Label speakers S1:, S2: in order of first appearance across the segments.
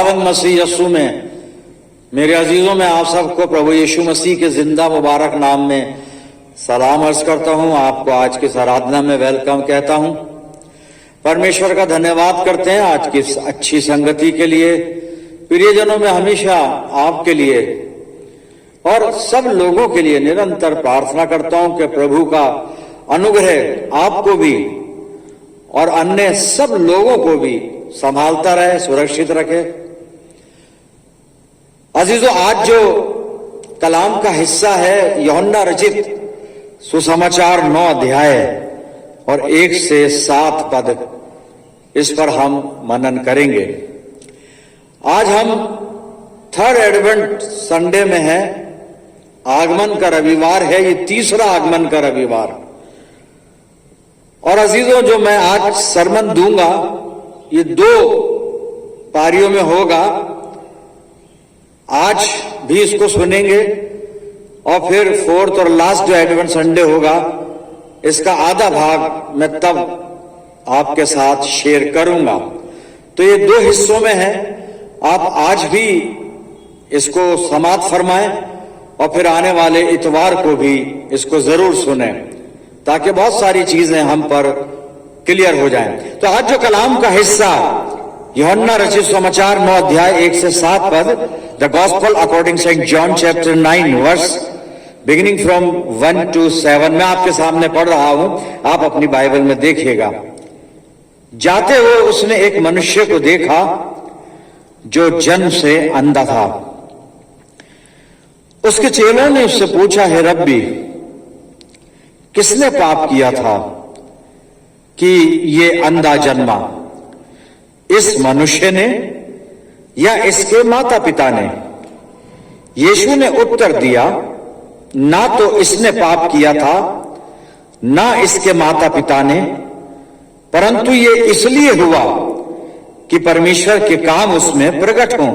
S1: खुदावंद मसीह यीशु में मेरे अजीजों में आप सबको प्रभु यीशु मसीह के जिंदा मुबारक नाम में सलाम अर्ज करता हूं। आपको आज की आराधना में वेलकम कहता हूं। परमेश्वर का धन्यवाद करते हैं आज की अच्छी संगति के लिए, प्रियजनों में हमेशा आपके लिए और सब लोगों के लिए निरंतर प्रार्थना करता हूं कि प्रभु का अनुग्रह आपको भी और अन्य सब लोगों को भी संभालता रहे, सुरक्षित रखे। अजीजों, आज जो कलाम का हिस्सा है यूहन्ना रचित सुसमाचार 9 अध्याय और 1 से 7 पद, इस पर हम मनन करेंगे। आज हम थर्ड एडवेंट संडे में है, आगमन का रविवार है, ये तीसरा आगमन का रविवार। और अजीजों, जो मैं आज सरमन दूंगा ये 2 पारियों में होगा। आज भी इसको सुनेंगे और फिर 4th और लास्ट जो एडवेंट संडे होगा इसका आधा भाग मैं तब आपके साथ शेयर करूंगा। तो ये 2 हिस्सों में है। आप आज भी इसको समाप्त फरमाएं और फिर आने वाले इतवार को भी इसको जरूर सुने, ताकि बहुत सारी चीजें हम पर क्लियर हो जाएं। तो आज जो कलाम का हिस्सा यूहन्ना रचित समाचार 9 अध्याय 1 से 7 पद, the gospel according saint John chapter 9 verse beginning from 1 to 7 मैं आपके सामने पढ़ रहा हूं, आप अपनी बाइबल में देखिएगा। जाते हुए उसने एक मनुष्य को देखा जो जन्म से अंधा था। उसके चेलों ने उससे पूछा, हे रब्बी, किसने पाप किया था कि ये अंधा जन्मा, इस मनुष्य ने या इसके माता पिता ने? यीशु ने उत्तर दिया, ना तो इसने पाप किया था ना इसके माता पिता ने, परंतु ये इसलिए हुआ कि परमेश्वर के काम उसमें प्रकट हों।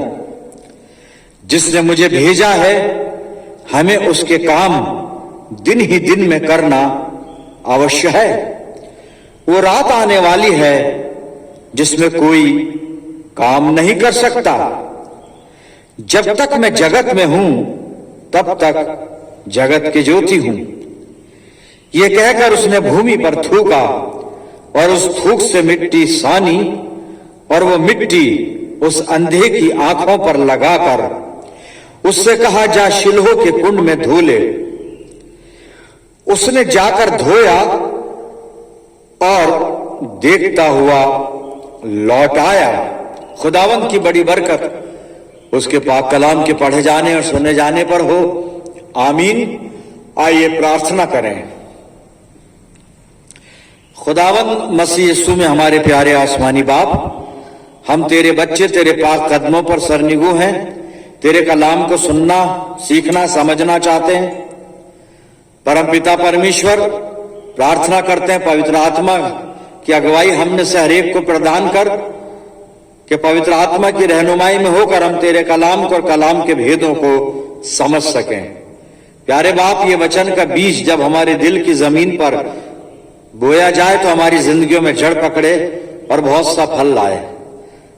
S1: जिसने मुझे भेजा है हमें उसके काम दिन ही दिन में करना अवश्य है। वो रात आने वाली है जिसमें कोई काम नहीं कर सकता। जब तक मैं जगत में हूं तब तक जगत की ज्योति हूं। ये कहकर उसने भूमि पर थूका और उस थूक से मिट्टी सानी और वो मिट्टी उस अंधे की आंखों पर लगाकर उससे कहा, जा शिलोह के कुंड में धो ले। उसने जाकर धोया और देखता हुआ लौट आया। खुदावंद की बड़ी बरकत उसके पाक कलाम के पढ़े जाने और सुने जाने पर हो, आमीन। आइए प्रार्थना करें। खुदावंद मसीह यीशु में हमारे प्यारे आसमानी बाप, हम तेरे बच्चे तेरे पाक कदमों पर सरनिगू हैं, तेरे कलाम को सुनना, सीखना, समझना चाहते हैं। परमपिता परमेश्वर, प्रार्थना करते हैं पवित्र आत्मा की अगुवाई हम में से हर एक को प्रदान कर, कि पवित्र आत्मा की रहनुमाई में होकर हम तेरे कलाम को और कलाम के भेदों को समझ सकें। प्यारे बाप, ये वचन का बीज जब हमारे दिल की जमीन पर बोया जाए तो हमारी जिंदगियों में जड़ पकड़े और बहुत सा फल लाए।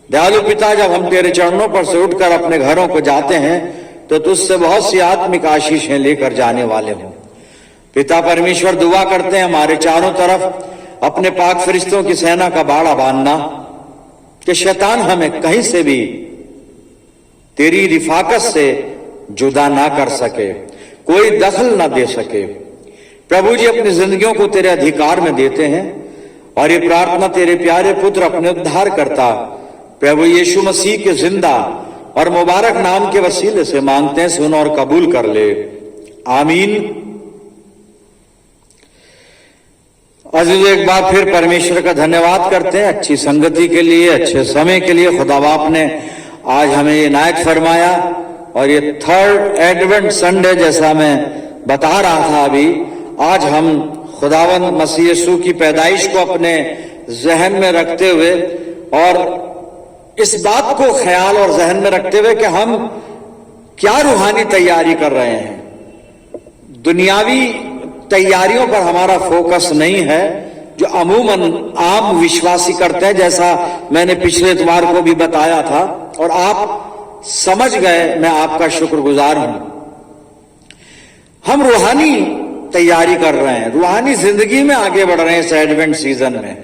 S1: दयालु पिता, जब हम तेरे चरणों पर से उठकर अपने घरों को जाते हैं तो तुझसे बहुत सी आत्मिक आशीषें लेकर जाने वाले हों। पिता परमेश्वर, दुआ करते हैं हमारे चारों तरफ अपने पाक फरिश्तों की सेना का बाड़ा बांधना, कि शैतान हमें कहीं से भी तेरी रिफाकत से जुदा ना कर सके, कोई दखल ना दे सके। प्रभु जी, अपनी जिंदगियों को तेरे अधिकार में देते हैं और ये प्रार्थना तेरे प्यारे पुत्र अपने उद्धार करता प्रभु यीशु मसीह के जिंदा और मुबारक नाम के वसीले से मांगते हैं, सुन और कबूल कर ले, आमीन। अजीज, एक बार फिर परमेश्वर का धन्यवाद करते हैं अच्छी संगति के लिए, अच्छे समय के लिए। खुदा बाप ने आज हमें ये इनायत फरमाया और ये थर्ड एडवेंट संडे, जैसा मैं बता रहा था अभी, आज हम खुदावंद मसीह यीशु की पैदाइश को अपने जहन में रखते हुए और इस बात को ख्याल और जहन में रखते हुए कि हम क्या रूहानी तैयारी कर रहे हैं। दुनियावी तैयारियों पर हमारा फोकस नहीं है, जो अमूमन आम विश्वासी करते हैं, जैसा मैंने पिछले इतवार को भी बताया था। और आप समझ गए, मैं आपका शुक्रगुजार हूं। हम रूहानी तैयारी कर रहे हैं, रूहानी जिंदगी में आगे बढ़ रहे हैं इस एडवेंट सीजन में।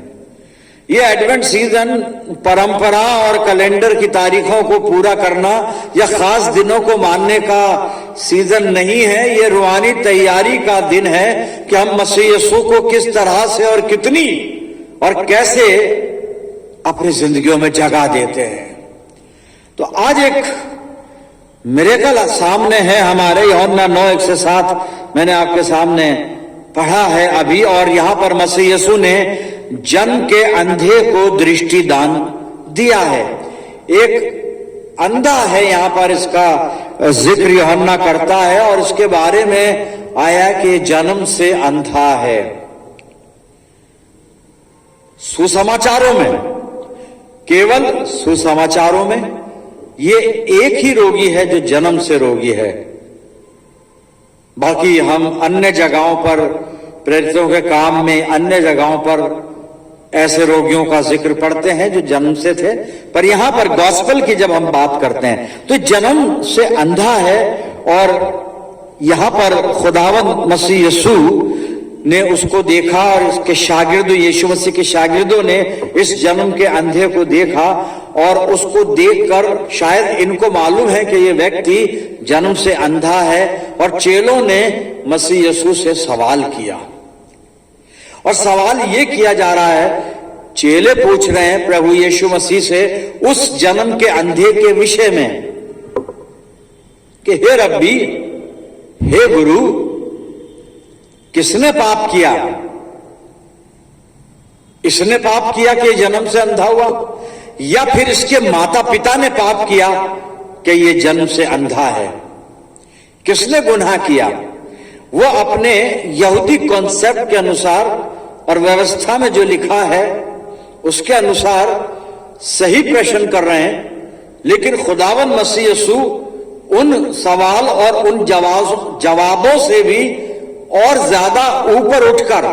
S1: ये एडवेंट सीजन परंपरा और कैलेंडर की तारीखों को पूरा करना या खास दिनों को मानने का सीजन नहीं है। ये रूहानी तैयारी का दिन है कि हम मसीह यीशु को किस तरह से और कितनी और कैसे अपनी जिंदगियों में जगह देते हैं। तो आज एक मिरेकल सामने है हमारे, यूहन्ना 9:1-7 मैंने आपके सामने पढ़ा है अभी। और यहां पर मसीह यीशु ने जन्म के अंधे को दृष्टि दान दिया है। एक अंधा है, यहां पर इसका जिक्र यूहन्ना करता है और इसके बारे में आया कि जन्म से अंधा है। सुसमाचारों में, केवल सुसमाचारों में ये एक ही रोगी है जो जन्म से रोगी है। बाकी हम अन्य जगहों पर, प्रेरितों के काम में अन्य जगहों पर ऐसे रोगियों का जिक्र पढ़ते हैं जो जन्म से थे, पर यहां पर गॉस्पेल की जब हम बात करते हैं तो जन्म से अंधा है। और यहां पर खुदावंद मसीह यीशु ने उसको देखा और इसके शागिर्दों, यीशु मसीह के शागिर्दों ने इस जन्म के अंधे को देखा और उसको देखकर शायद इनको मालूम है कि ये व्यक्ति जन्म से अंधा है। और चेलों ने मसीह यीशु से सवाल किया और सवाल ये किया जा रहा है, चेले पूछ रहे हैं प्रभु यीशु मसीह से उस जन्म के अंधे के विषय में कि हे रब्बी, हे गुरु, किसने पाप किया? इसने पाप किया कि जन्म से अंधा हुआ, या फिर इसके माता पिता ने पाप किया कि ये जन्म से अंधा है? किसने गुनाह किया? वो अपने यहूदी कॉन्सेप्ट के अनुसार और व्यवस्था में जो लिखा है उसके अनुसार सही प्रश्न कर रहे हैं, लेकिन खुदावन मसीह यीशु उन सवाल और उन जवाबों से भी और ज्यादा ऊपर उठकर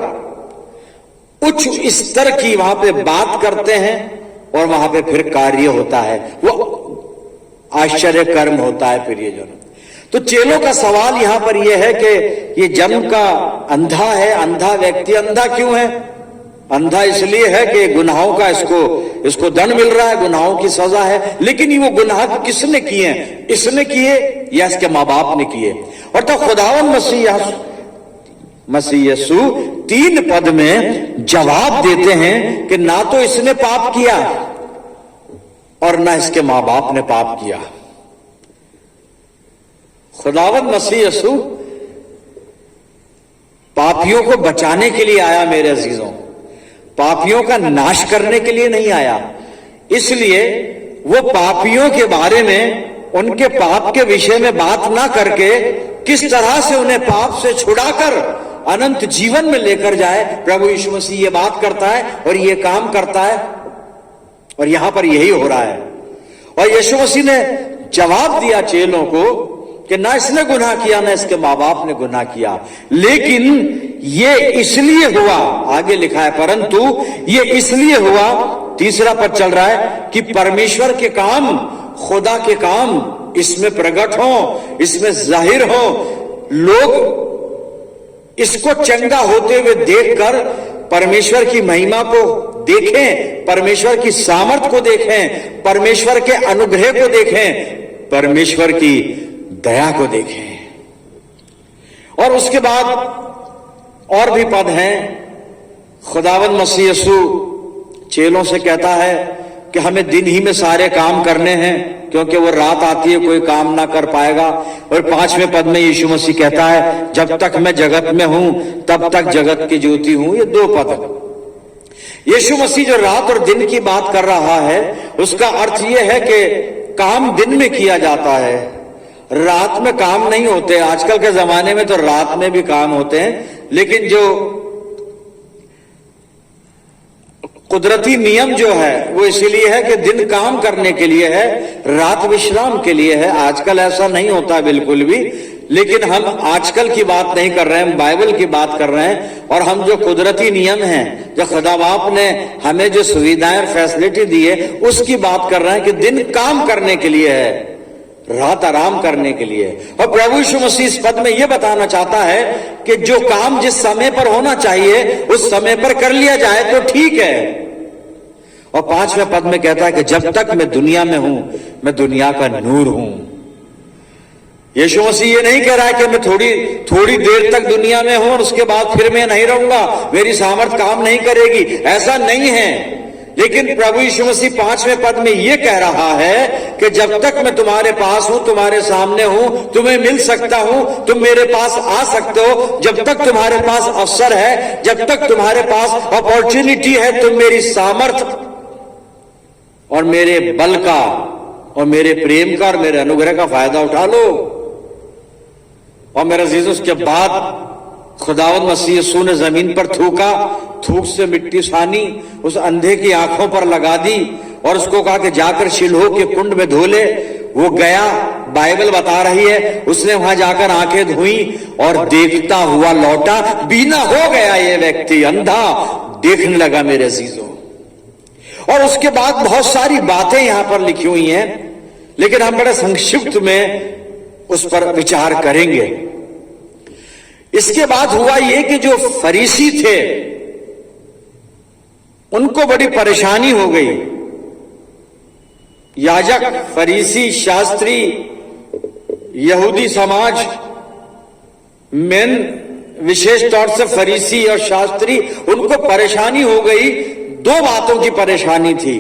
S1: उच्च स्तर की वहां पे बात करते हैं और वहां पे फिर कार्य होता है, वो आश्चर्य कर्म होता है फिर ये जो। तो चेलों का सवाल यहां पर यह है कि ये जन्म का अंधा है, अंधा व्यक्ति अंधा क्यों है? अंधा इसलिए है कि गुनाहों का इसको दंड मिल रहा है, गुनाहों की सजा है। लेकिन ये वो गुनाह किसने किए हैं? इसने किए या इसके माँ बाप ने किए? और तो खुदावन मसीह यीशु 3 पद में जवाब देते हैं कि ना तो इसने पाप किया और ना इसके मां बाप ने पाप किया। खुदावंद मसीह यीशु पापियों को बचाने के लिए आया मेरे अजीजों, पापियों का नाश करने के लिए नहीं आया। इसलिए वो पापियों के बारे में, उनके पाप के विषय में बात ना करके किस तरह से उन्हें पाप से छुड़ाकर अनंत जीवन में लेकर जाए, प्रभु यीशु मसीह ये बात करता है और ये काम करता है। और यहां पर यही हो रहा है। और यीशु मसीह ने जवाब दिया चेलों को कि ना इसने गुनाह किया ना इसके मां बाप ने गुनाह किया, लेकिन ये इसलिए हुआ, आगे लिखा है, परंतु ये इसलिए हुआ, 3 पद चल रहा है, कि परमेश्वर के काम, खुदा के काम इसमें प्रकट हो, इसमें जाहिर हो, लोग इसको चंगा होते हुए देखकर परमेश्वर की महिमा को देखें, परमेश्वर की सामर्थ को देखें, परमेश्वर के अनुग्रह को देखें, परमेश्वर की दया को देखें। और उसके बाद और भी पद हैं। खुदावंद मसीह यीशु चेलों से कहता है कि हमें दिन ही में सारे काम करने हैं, क्योंकि वो रात आती है कोई काम ना कर पाएगा। और 5वें पद में यीशु मसीह कहता है, जब तक मैं जगत में हूं तब तक जगत की ज्योति हूं। ये 2 पद। यीशु मसीह जो रात और दिन की बात कर रहा है, उसका अर्थ यह है कि काम दिन में किया जाता है, रात में काम नहीं होते। आजकल के जमाने में तो रात में भी काम होते हैं, लेकिन जो कुदरती नियम जो है वो इसलिए है कि दिन काम करने के लिए है, रात विश्राम के लिए है। आजकल ऐसा नहीं होता बिल्कुल भी। लेकिन हम आजकल की बात नहीं कर रहे हैं, हम बाइबल की बात कर रहे हैं। और हम जो कुदरती नियम हैं, जो खुदा बाप ने हमें जो सुविधाएं और फैसिलिटी दी है, उसकी बात कर रहे हैं कि दिन काम करने के लिए है, रात आराम करने के लिए। और प्रभु यीशु मसीह इस पद में यह बताना चाहता है कि जो काम जिस समय पर होना चाहिए उस समय पर कर लिया जाए तो ठीक है। और 5वें पद में कहता है कि जब तक मैं दुनिया में हूं, मैं दुनिया का नूर हूं। यीशु मसीह ये नहीं कह रहा है कि मैं थोड़ी देर तक दुनिया में हूं और उसके बाद फिर मैं नहीं रहूंगा, मेरी सामर्थ काम नहीं करेगी, ऐसा नहीं है। लेकिन प्रभु यीशु मसीह 5वें पद में यह कह रहा है कि जब तक मैं तुम्हारे पास हूं, तुम्हारे सामने हूं, तुम्हें मिल सकता हूं, तुम मेरे पास आ सकते हो, जब तक तुम्हारे पास अवसर है, जब तक तुम्हारे पास अपॉर्चुनिटी है, तुम मेरी सामर्थ और मेरे बल का और मेरे प्रेम का और मेरे अनुग्रह का फायदा उठा लो। और मेरा अजीज, उसके बाद खुदावंद मसीह यीशु ने जमीन पर थूका, थूक से मिट्टी छानी, उस अंधे की आंखों पर लगा दी और उसको कहा कि जाकर शिलोह के कुंड में धो ले। वो गया, बाइबल बता रही है उसने वहां जाकर आंखें धोई और देखता हुआ लौटा, बीना हो गया ये व्यक्ति, अंधा देखने लगा मेरे अजीजों। और उसके बाद बहुत सारी बातें यहां पर लिखी हुई हैं, लेकिन हम बड़े संक्षिप्त में उस पर विचार करेंगे। इसके बाद हुआ यह कि जो फरीसी थे उनको बड़ी परेशानी हो गई। याजक, फरीसी, शास्त्री, यहूदी समाज में विशेष तौर से फरीसी और शास्त्री, उनको परेशानी हो गई। दो बातों की परेशानी थी।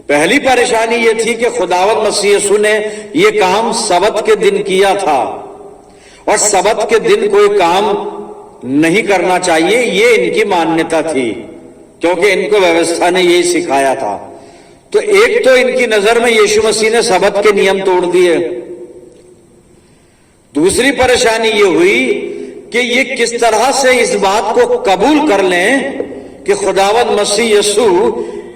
S1: पहली परेशानी यह थी कि खुदावंद मसीह यीशु ने यह काम सबत के दिन किया था और सबत के दिन कोई काम नहीं करना चाहिए, ये इनकी मान्यता थी, क्योंकि इनको व्यवस्था ने यही सिखाया था। तो एक तो इनकी नजर में यीशु मसीह ने सबत के नियम तोड़ दिए। दूसरी परेशानी ये हुई कि ये किस तरह से इस बात को कबूल कर लें कि खुदावंद मसीह यीशु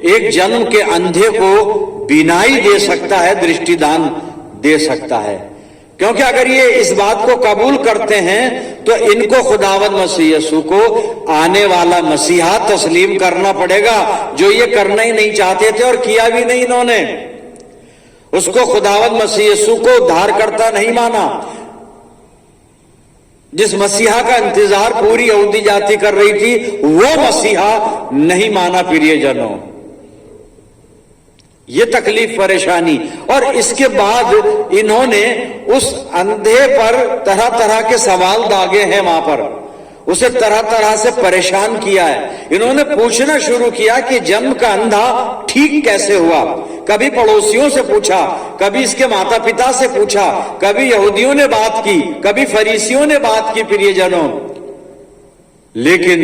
S1: एक जन्म के अंधे को बीनाई दे सकता है, दृष्टिदान दे सकता है। क्योंकि अगर ये इस बात को कबूल करते हैं तो इनको खुदावंद मसीह यीशु को आने वाला मसीहा तस्लीम करना पड़ेगा, जो ये करना ही नहीं चाहते थे और किया भी नहीं इन्होंने। उसको खुदावंद मसीह यीशु को उद्धारकर्ता नहीं माना। जिस मसीहा का इंतजार पूरी यहूदी जाति कर रही थी, वो मसीहा नहीं माना प्रियजनों। ये तकलीफ, परेशानी। और इसके बाद इन्होंने उस अंधे पर तरह तरह के सवाल दागे हैं, वहां पर उसे तरह तरह से परेशान किया है। इन्होंने पूछना शुरू किया कि जन्म का अंधा ठीक कैसे हुआ। कभी पड़ोसियों से पूछा, कभी इसके माता पिता से पूछा, कभी यहूदियों ने बात की, कभी फरीसियों ने बात की प्रियजनों। लेकिन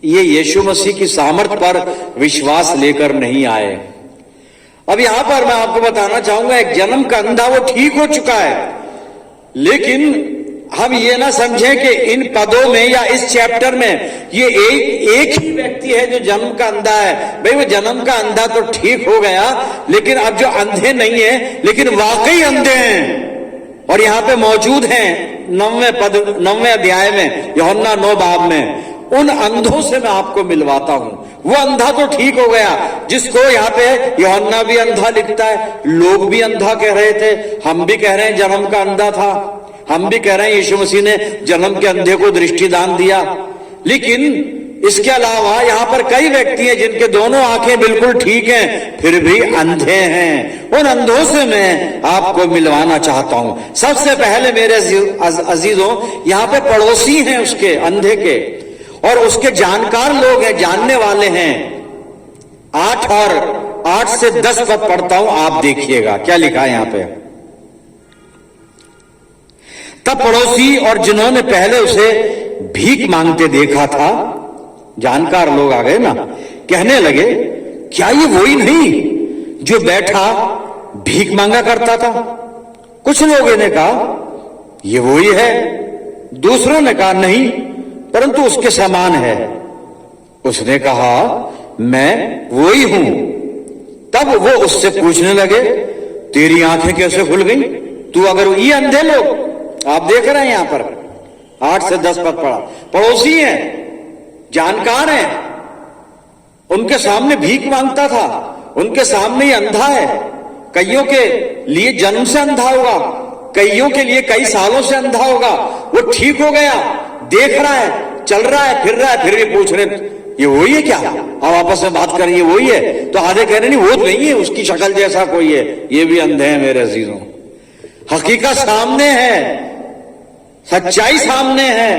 S1: ये यीशु मसीह की सामर्थ पर विश्वास लेकर नहीं आए। अब यहां पर मैं आपको बताना चाहूंगा, एक जन्म का अंधा वो ठीक हो चुका है, लेकिन हम ये ना समझें कि इन पदों में या इस चैप्टर में ये एक ही व्यक्ति है जो जन्म का अंधा है। भाई वो जन्म का अंधा तो ठीक हो गया, लेकिन अब जो अंधे नहीं है लेकिन वाकई अंधे हैं और यहां पे मौजूद हैं 9वें अध्याय में, यूहन्ना 9 बाब में, उन अंधों से मैं आपको मिलवाता हूं। वो अंधा तो ठीक हो गया जिसको यहाँ पे यूहन्ना भी अंधा लिखता है, लोग भी अंधा कह रहे थे, हम भी कह रहे हैं जन्म का अंधा था, हम भी कह रहे हैं यीशु मसीह ने जन्म के अंधे को दृष्टिदान दिया। लेकिन इसके अलावा यहां पर कई व्यक्ति हैं जिनके दोनों आंखें बिल्कुल ठीक हैं, फिर भी अंधे हैं। उन अंधों से मैं आपको मिलवाना चाहता हूं। सबसे पहले मेरे अजीजों, यहां पे पड़ोसी हैं उसके अंधे के, और उसके जानकार लोग हैं, जानने वाले हैं। 8 से 10 पद पढ़ता हूं, आप देखिएगा क्या लिखा है यहां पे। तब पड़ोसी और जिन्होंने पहले उसे भीख मांगते देखा था, जानकार लोग आ गए ना, कहने लगे, क्या ये वही नहीं जो बैठा भीख मांगा करता था? कुछ लोगों ने कहा ये वही है, दूसरों ने कहा नहीं, परंतु उसके समान है। उसने कहा मैं वही हूं। तब वो उससे पूछने लगे, तेरी आंखें कैसे खुल गई? तू अगर ये अंधे लोग आप देख रहे हैं यहां पर 8 से 10 पद पढ़ा, पड़ोसी हैं, जानकार हैं, उनके सामने भीख मांगता था, उनके सामने ही अंधा है, कईयों के लिए जन्म से अंधा होगा, कईयों के लिए कई सालों से अंधा होगा, वो ठीक हो गया, देख रहा है, चल रहा है, फिर भी पूछ रहे ये वही है क्या? अब आपस में बात करें ये वही है, तो आधे कह रहे नहीं वो नहीं है, उसकी शक्ल जैसा कोई है। ये भी अंधे हैं मेरे अजीजों। हकीकत सामने है, सच्चाई सामने है,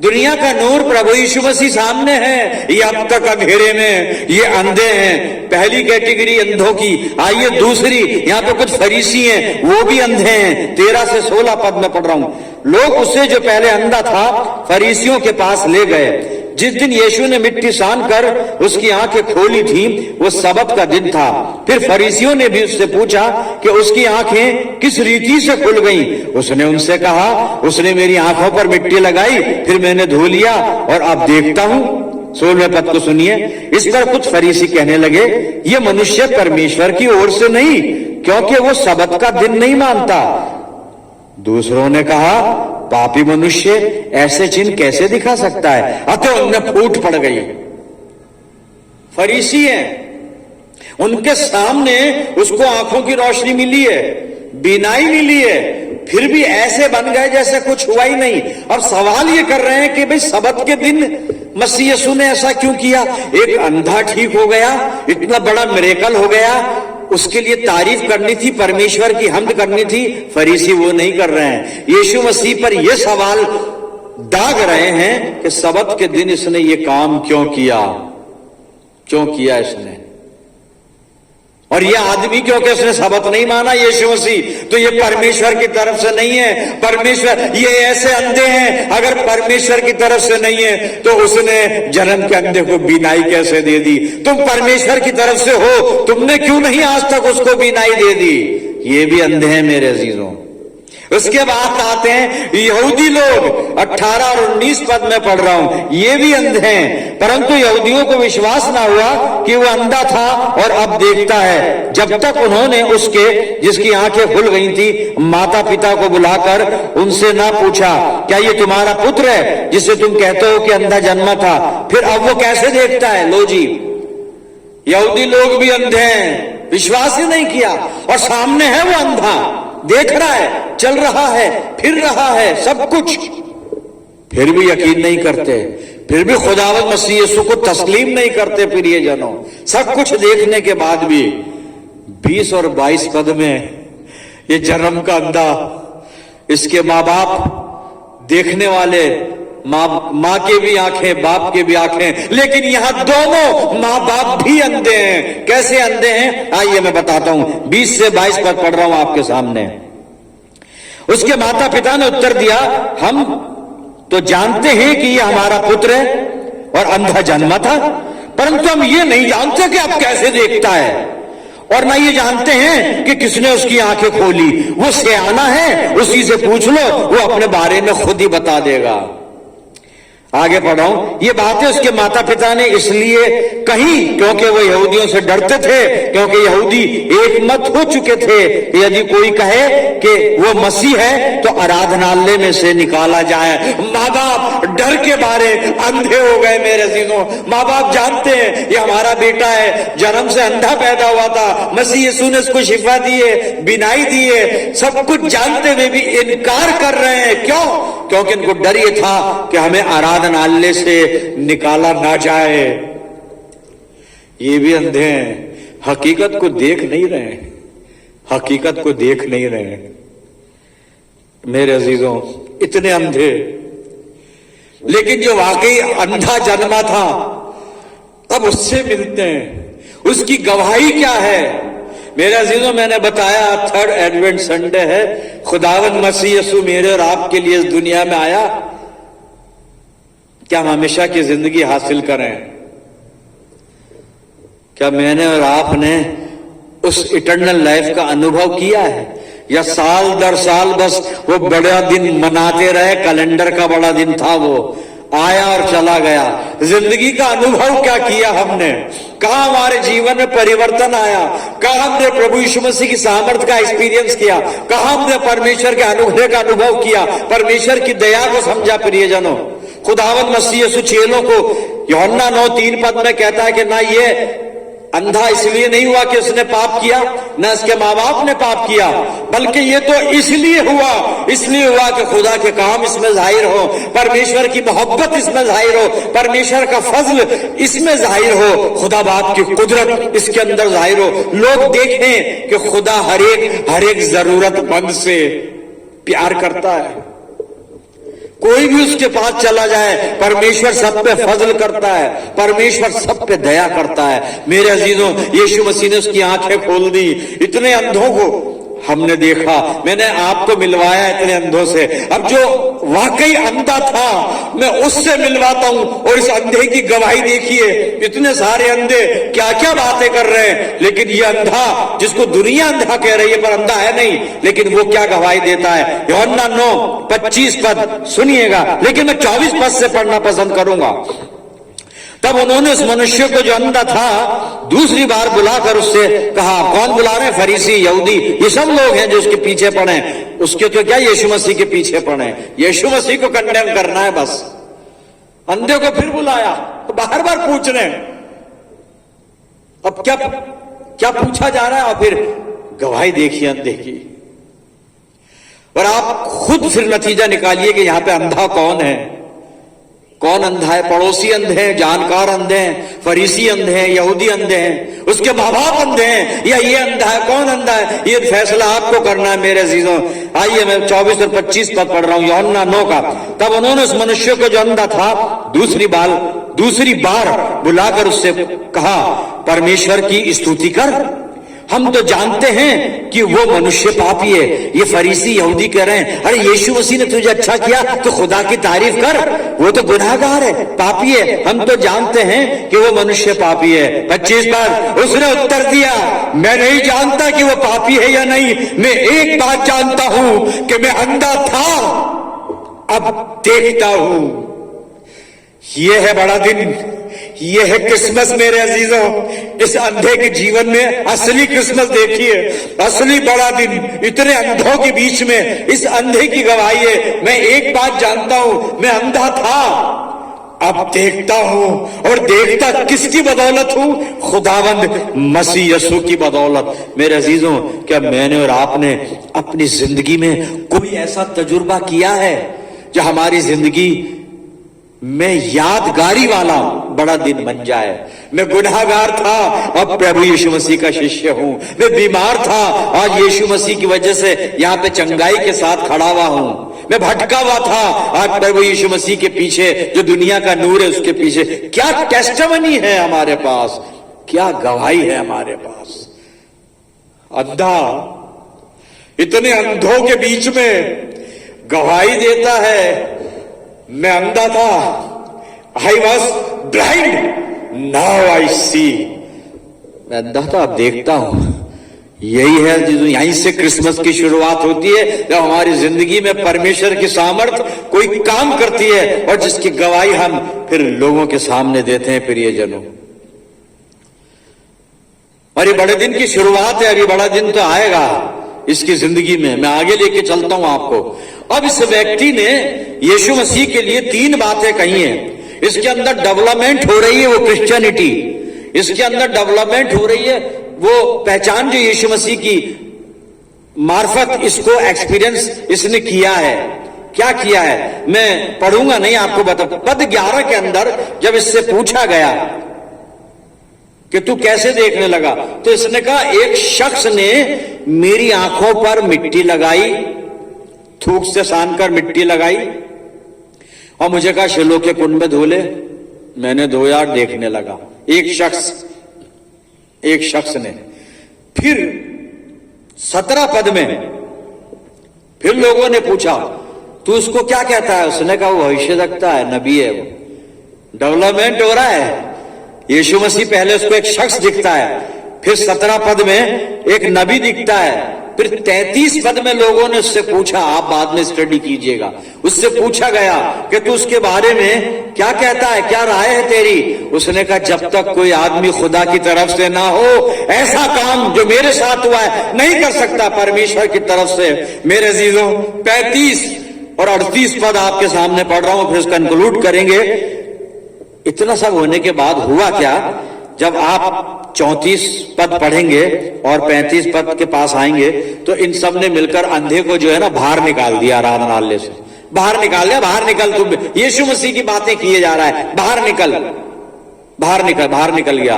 S1: दुनिया का नूर प्रभु यीशु मसीह सामने है, ये अब तक अंधेरे में ये अंधे हैं। पहली कैटेगरी अंधों की। आइए दूसरी, यहां पे कुछ फरीसी हैं, वो भी अंधे हैं। 13 से 16 पद में पढ़ रहा हूं। लोग उसे जो पहले अंधा था फरीसियों के पास ले गए। जिस दिन यीशु ने मिट्टी सान कर उसकी आंखें खोली थी वो सबत का दिन था। फिर फरीसियों ने भी उससे पूछा कि उसकी आंखें किस रीति से खुल गईं? उसने उनसे कहा, उसने मेरी आंखों पर मिट्टी लगाई, फिर मैंने धो लिया और अब देखता हूं। 16वें पद को सुनिए। इस पर कुछ फरीसी कहने लगे, ये मनुष्य परमेश्वर की ओर से नहीं, क्योंकि वो सबत का दिन नहीं मानता। दूसरों ने कहा, पापी मनुष्य ऐसे चिन्ह कैसे दिखा सकता है? अतः उनमें फूट पड़ गई। फरीसी हैं, उनके सामने उसको आंखों की रोशनी मिली है, बीनाई मिली है, फिर भी ऐसे बन गए जैसे कुछ हुआ ही नहीं। अब सवाल ये कर रहे हैं कि भाई सबत के दिन मसीह यीशु ने ऐसा क्यों किया? एक अंधा ठीक हो गया, इतना बड़ा मिरेकल हो गया, उसके लिए तारीफ करनी थी, परमेश्वर की हम्द करनी थी। फरीसी वो नहीं कर रहे हैं। यीशु मसीह पर यह सवाल दाग रहे हैं कि सबत के दिन इसने ये काम क्यों किया, क्यों किया इसने? और ये आदमी क्योंकि उसने सबत नहीं माना यीशु मसीह, तो ये परमेश्वर की तरफ से नहीं है। परमेश्वर, ये ऐसे अंधे हैं, अगर परमेश्वर की तरफ से नहीं है तो उसने जन्म के अंधे को बीनाई कैसे दे दी? तुम परमेश्वर की तरफ से हो, तुमने क्यों नहीं आज तक उसको बीनाई दे दी? ये भी अंधे हैं मेरे अजीजों। उसके बाद आते हैं यहूदी लोग। 18 और 19 पद में पढ़ रहा हूं। ये भी अंधे हैं, परंतु यहूदियों को विश्वास ना हुआ कि वह अंधा था और अब देखता है, जब तक उन्होंने उसके जिसकी आंखें खुल गई थी माता पिता को बुलाकर उनसे ना पूछा, क्या ये तुम्हारा पुत्र है जिसे तुम कहते हो कि अंधा जन्मा था? फिर अब वो कैसे देखता है? लो जी, यहूदी लोग भी अंधे हैं, विश्वास ही नहीं किया, और सामने है वो अंधा, देख रहा है, चल रहा है, फिर रहा है, सब कुछ, फिर भी यकीन नहीं करते, फिर भी खुदावंद मसीह यीशु को तस्लीम नहीं करते। फिर ये जनों, सब कुछ देखने के बाद भी 20 और 22 पद में ये जन्म का अंधा, इसके माँ बाप देखने वाले, माँ के भी आंखें, बाप के भी आंखें, लेकिन यहां दोनों माँ बाप भी अंधे हैं। कैसे अंधे हैं? आइए मैं बताता हूं। 20 से 22 पद पढ़ रहा हूं आपके सामने। उसके माता पिता ने उत्तर दिया, हम तो जानते हैं कि ये हमारा पुत्र है और अंधा जन्मा था, परंतु हम ये नहीं जानते कि अब कैसे देखता है, और ना ये जानते हैं कि किसने उसकी आंखें खोली। वो सियाना है, उसी से पूछ लो, वो अपने बारे में खुद ही बता देगा। आगे पढ़ाऊं। ये बातें उसके माता पिता ने इसलिए कही क्योंकि वो यहूदियों से डरते थे, क्योंकि यहूदी एक मत हो चुके थे कि यदि कोई कहे कि वो मसीह है तो आराधनालय में से निकाला जाए। माँ बाप डर के मारे अंधे हो गए मेरे अजीजों। माँ बाप जानते हैं ये हमारा बेटा है, जन्म से अंधा पैदा हुआ था, मसीह यीशु ने उसको शिफा दी है, बिनाई दी है, सब कुछ जानते हुए भी इनकार कर रहे हैं। क्यों? क्योंकि इनको डर ये था कि हमें आराधनालय से निकाला ना जाए। ये भी अंधे हैं, हकीकत को देख नहीं रहे, हकीकत को देख नहीं रहे मेरे अजीजों। इतने अंधे, लेकिन जो वाकई अंधा जन्मा था अब उससे मिलते हैं, उसकी गवाही क्या है मेरे अजीजों? मैंने बताया 3rd एडवेंट संडे है, खुदावंद मसीह यीशु मेरे और आपके लिए इस दुनिया में आया क्या हम हमेशा की जिंदगी हासिल करें? क्या मैंने और आपने उस इटर्नल लाइफ का अनुभव किया है, या साल दर साल बस वो बड़ा दिन मनाते रहे? कैलेंडर का बड़ा दिन था वो, आया और चला गया। जिंदगी का अनुभव क्या किया हमने, कहा हमारे जीवन में परिवर्तन आया, कहा हमने प्रभु यीशु मसीह की सामर्थ्य का एक्सपीरियंस किया, कहा हमने परमेश्वर के अनुग्रह का अनुभव किया, परमेश्वर की दया को समझा। प्रियजनों, खुदावंद मसीह यीशु चेलों को यूहन्ना 9:3 में कहता है कि ना ये अंधा इसलिए नहीं हुआ कि उसने पाप किया, ना इसके माँ बाप ने पाप किया, बल्कि ये तो इसलिए हुआ कि खुदा के काम इसमें जाहिर हो, परमेश्वर की मोहब्बत इसमें जाहिर हो, परमेश्वर का फजल इसमें जाहिर हो, खुदा बाप की कुदरत इसके अंदर जाहिर हो। लोग देखें कि खुदा हर एक जरूरतमंद से प्यार करता है। कोई भी उसके पास चला जाए, परमेश्वर सब पे फजल करता है, परमेश्वर सब पे दया करता है। मेरे अजीजों, यीशु मसीह ने उसकी आंखें खोल दी। इतने अंधों को हमने देखा, मैंने आपको मिलवाया इतने अंधों से। अब जो वाकई अंधा था मैं उससे मिलवाता हूं, और इस अंधे की गवाही देखिए। इतने सारे अंधे क्या क्या बातें कर रहे हैं, लेकिन ये अंधा जिसको दुनिया अंधा कह रही है पर अंधा है नहीं, लेकिन वो क्या गवाही देता है। यूहन्ना 9:25 सुनिएगा, लेकिन मैं 24 से पढ़ना पसंद करूंगा। तब उन्होंने उस मनुष्य को जो अंधा था दूसरी बार बुलाकर उससे कहा, कौन बुला रहे हैं? फरीसी, यहूदी, ये सब लोग हैं जो उसके पीछे पड़े। उसके तो क्या, यीशु मसीह के पीछे पड़े, यीशु मसीह को कंडेम करना है बस। अंधे को फिर बुलाया तो बार बार पूछ रहे हैं। अब क्या पूछा जा रहा है, और फिर गवाही देखिए अंधे की। और आप खुद फिर नतीजा निकालिए कि यहां पे अंधा कौन है, कौन अंधा है। पड़ोसी अंधे हैं, जानकार अंधे हैं, फरीसी अंधे हैं, यहूदी अंधे हैं, उसके माँ बाप अंधे हैं, या ये अंधा है? कौन अंधा है? ये फैसला आपको करना है मेरे अजीजों। आइए मैं 24 और 25 पढ़ रहा हूं, यूहन्ना 9 का। तब उन्होंने उस मनुष्य को जो अंधा था दूसरी बार बुलाकर उससे कहा, परमेश्वर की स्तुति कर, हम तो जानते हैं कि वो मनुष्य पापी है। ये फरीसी यहूदी कह रहे हैं, अरे यीशु मसीह ने तुझे अच्छा किया तो खुदा की तारीफ कर, वो तो गुनाहगार है, पापी है। हम तो जानते हैं कि वो मनुष्य पापी है। 25 बार उसने उत्तर दिया, मैं नहीं जानता कि वो पापी है या नहीं, मैं एक बात जानता हूं कि मैं अंधा था, अब देखता हूं। ये है बड़ा दिन, ये है क्रिसमस मेरे अजीजों। इस अंधे के जीवन में असली क्रिसमस देखिए, असली बड़ा दिन। इतने अंधों के बीच में इस अंधे की गवाही है, मैं एक बात जानता हूं, मैं अंधा था, अब देखता हूं। और देखता किसकी बदौलत हूं? खुदावंद मसीह यीशु की बदौलत। मेरे अजीजों, क्या मैंने और आपने अपनी जिंदगी में कोई ऐसा तजुर्बा किया है जो हमारी जिंदगी में यादगारी वाला बड़ा दिन बन जाए? मैं गुनाहगार था, अब प्रभु यीशु मसीह का शिष्य हूं। मैं बीमार था, आज यीशु मसीह की वजह से यहां पे चंगाई के साथ खड़ा हुआ हूं। मैं भटका हुआ था, आज प्रभु यीशु मसीह के पीछे जो दुनिया का नूर है उसके पीछे। क्या टेस्टिमनी है हमारे पास, क्या गवाही है हमारे पास। अंधा इतने अंधों के बीच में गवाही देता है, मैं अंधा था, I was blind, now I see। मैं अंधा था, अब देखता हूं। यही है जो यहीं से क्रिसमस की शुरुआत होती है, जब हमारी जिंदगी में परमेश्वर की सामर्थ कोई काम करती है और जिसकी गवाही हम फिर लोगों के सामने देते हैं। प्रियजनों, और ये बड़े दिन की शुरुआत है, अभी बड़ा दिन तो आएगा इसकी जिंदगी में, मैं आगे लेके चलता हूं आपको। अब इस व्यक्ति ने यीशु मसीह के लिए 3 बातें कही हैं। इसके अंदर डेवलपमेंट हो रही है, वो क्रिश्चियनिटी, इसके अंदर डेवलपमेंट हो रही है, वो पहचान जो यीशु मसीह की मार्फत इसको एक्सपीरियंस इसने किया है। क्या किया है मैं पढ़ूंगा नहीं, आपको बता। पद 11 के अंदर जब इससे पूछा गया कि तू कैसे देखने लगा, तो इसने कहा, एक शख्स ने मेरी आंखों पर मिट्टी लगाई, थूक से सानकर मिट्टी लगाई, और मुझे कहा शिलो के कुंड में धो ले। मैंने धोया, देखने लगा। एक शख्स ने। फिर 17 पद में फिर लोगों ने पूछा, तू उसको क्या कहता है? उसने कहा, वो भविष्य रखता है, नबी है। वो डेवलपमेंट हो रहा है। यीशु मसीह पहले उसको एक शख्स दिखता है, फिर 17 पद में एक नबी दिखता है, फिर 33 पद में लोगों ने उससे पूछा, आप बाद में स्टडी कीजिएगा, उससे पूछा गया कि तू उसके बारे में क्या कहता है, क्या राय है तेरी। उसने कहा, जब तक कोई आदमी खुदा की तरफ से ना हो, ऐसा काम जो मेरे साथ हुआ है नहीं कर सकता परमेश्वर की तरफ से। मेरे अजीजों, 35 और 38 पद आपके सामने पढ़ रहा हूं, फिर कंक्लूड करेंगे। इतना सब होने के बाद हुआ क्या, जब आप 34 पद पढ़ेंगे और 35 पद के पास आएंगे तो इन सब ने मिलकर अंधे को जो है ना बाहर निकाल दिया आराधनालय से। बाहर निकाल दिया, बाहर निकल, तू यीशु मसीह की बातें किए जा रहा है, बाहर निकल, बाहर निकल, बाहर निकल गया।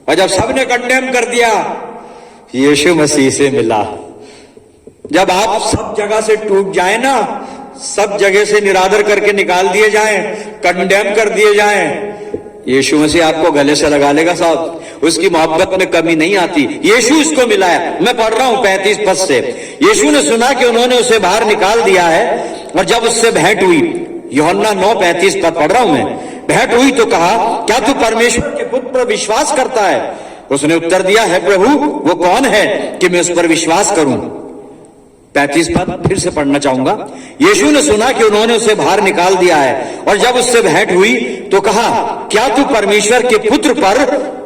S1: और जब सबने कंडेम कर दिया, यीशु मसीह से मिला। जब आप सब जगह से टूट जाए ना, सब जगह से निरादर करके निकाल दिए जाएं, कंडेम कर दिए जाएं, यीशु मसीह आपको गले से लगा लेगा साहब, उसकी मोहब्बत में कमी नहीं आती। यीशु इसको मिला है। मैं पढ़ रहा हूं 35 पद से। यीशु ने सुना कि उन्होंने उसे बाहर निकाल दिया है, और जब उससे भेंट हुई, यूहन्ना 9:35 पद पढ़ रहा हूं मैं, भेंट हुई तो कहा, क्या तू परमेश्वर के पुत्र पर विश्वास करता है? उसने उत्तर दिया, है प्रभु, वो कौन है कि मैं उस पर विश्वास करूं? 35 पद फिर से पढ़ना चाहूंगा। यीशु ने सुना कि उन्होंने उसे बाहर निकाल दिया है, और जब उससे भेंट हुई तो कहा, क्या तू परमेश्वर के पुत्र पर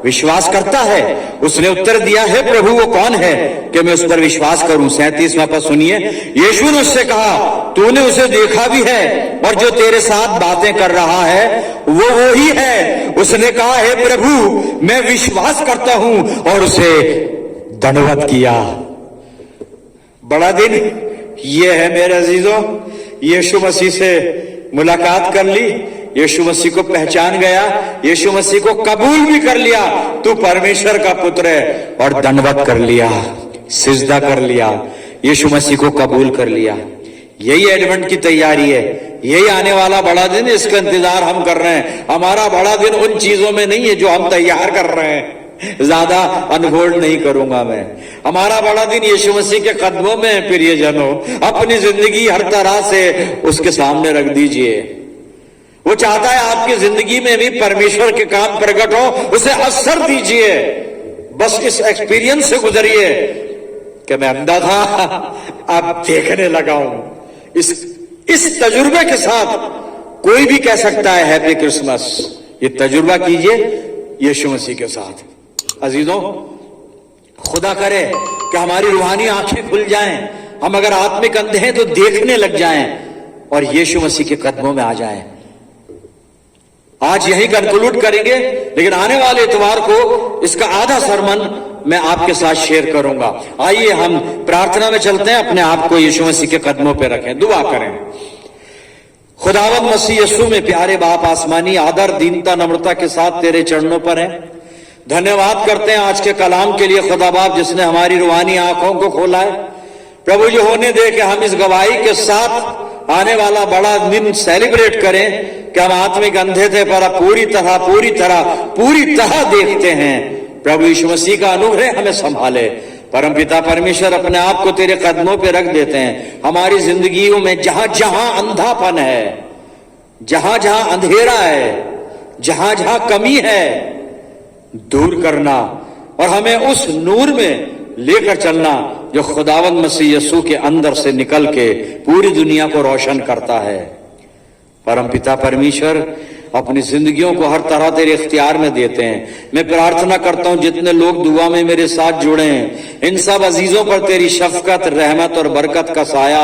S1: विश्वास करता है? उसने उत्तर दिया, है प्रभु, वो कौन है कि मैं उस पर विश्वास करूं? 37वां पद सुनिए। यीशु ने उससे कहा, तूने उसे देखा भी है, और जो तेरे साथ बातें कर रहा है वो ही है। उसने कहा, हे प्रभु, मैं विश्वास करता हूं, और उसे दंडवत किया। बड़ा दिन ये है मेरे अजीजों, यीशु मसीह से मुलाकात कर ली, यीशु मसीह को पहचान गया, यीशु मसीह को कबूल भी कर लिया, तू परमेश्वर का पुत्र है, और दंडवत कर लिया, सिजदा कर लिया, यीशु मसीह को कबूल कर लिया। यही एडवेंट की तैयारी है, यही आने वाला बड़ा दिन, इसका इंतजार हम कर रहे हैं। हमारा बड़ा दिन उन चीजों में नहीं है जो हम तैयार कर रहे हैं, ज्यादा अनफोल्ड नहीं करूंगा मैं। हमारा बड़ा दिन यीशु मसीह के कदमों में है। प्रियजनों, अपनी जिंदगी हर तरह से उसके सामने रख दीजिए। वो चाहता है आपकी जिंदगी में भी परमेश्वर के काम प्रकट हो, उसे असर दीजिए। बस इस एक्सपीरियंस से गुजरिए कि मैं अंधा था, अब देखने लगा हूं। इस तजुर्बे के साथ कोई भी कह सकता है हैप्पी क्रिसमस। ये तजुर्बा कीजिए यीशु मसीह के साथ। अजीजों, खुदा करे कि हमारी रूहानी आंखें खुल जाएं, हम अगर आत्मिक अंधे हैं तो देखने लग जाएं, और यीशु मसीह के कदमों में आ जाएं। आज यही कंक्लूड करेंगे, लेकिन आने वाले इतवार को इसका आधा सरमन मैं आपके साथ शेयर करूंगा। आइए हम प्रार्थना में चलते हैं, अपने आप को यीशु मसीह के कदमों पर रखें, दुआ करें। खुदावंद मसीह यीशु में प्यारे बाप, आसमानी आदर, दीनता, नम्रता के साथ तेरे चरणों पर हैं। धन्यवाद करते हैं आज के कलाम के लिए खुदा बाप, जिसने हमारी रूहानी आंखों को खोला है। प्रभु, ये होने दे कि हम इस गवाही के साथ आने वाला बड़ा दिन सेलिब्रेट करें कि हम आत्मिक अंधे थे पर अब पूरी तरह देखते हैं। प्रभु यीशु मसीह का अनुग्रह हमें संभाले। परमपिता परमेश्वर, अपने आप को तेरे कदमों पे रख देते हैं। हमारी जिंदगियों में जहां जहां अंधापन है, जहां जहां अंधेरा है, जहां जहां कमी है, दूर करना, और हमें उस नूर में लेकर चलना जो खुदावंद मसीह यीशु के अंदर से निकल के पूरी दुनिया को रोशन करता है। परमपिता परमेश्वर, अपनी जिंदगियों को हर तरह तेरे इख्तियार में देते हैं। मैं प्रार्थना करता हूं जितने लोग दुआ में मेरे साथ जुड़े हैं, इन सब अजीजों पर तेरी शफकत, रहमत और बरकत का साया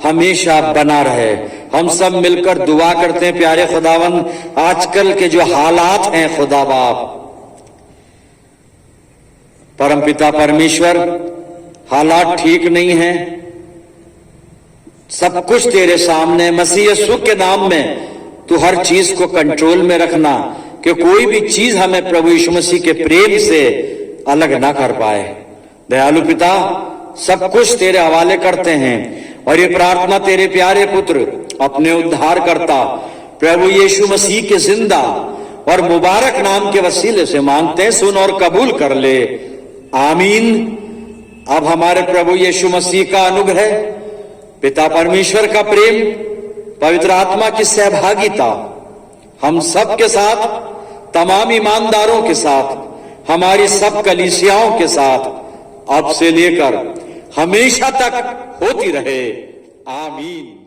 S1: हमेशा बना रहे। हम सब मिलकर दुआ करते हैं, प्यारे खुदावंद, आजकल के जो हालात हैं खुदा बाप, परमपिता परमेश्वर, हालात ठीक नहीं हैं। सब कुछ तेरे सामने, मसीह यीशु के नाम में तू हर चीज को कंट्रोल में रखना, कि कोई भी चीज हमें प्रभु यीशु मसीह के प्रेम से अलग ना कर पाए। दयालु पिता, सब कुछ तेरे हवाले करते हैं, और ये प्रार्थना तेरे प्यारे पुत्र, अपने उद्धारकर्ता प्रभु यीशु मसीह के जिंदा और मुबारक नाम के वसीले से मांगते हैं। सुन और कबूल कर ले, आमीन। अब हमारे प्रभु यीशु मसीह का अनुग्रह, पिता परमेश्वर का प्रेम, पवित्र आत्मा की सहभागिता हम सब के साथ, तमाम ईमानदारों के साथ, हमारी सब कलीसियाओं के साथ, अब से लेकर हमेशा तक होती रहे। आमीन।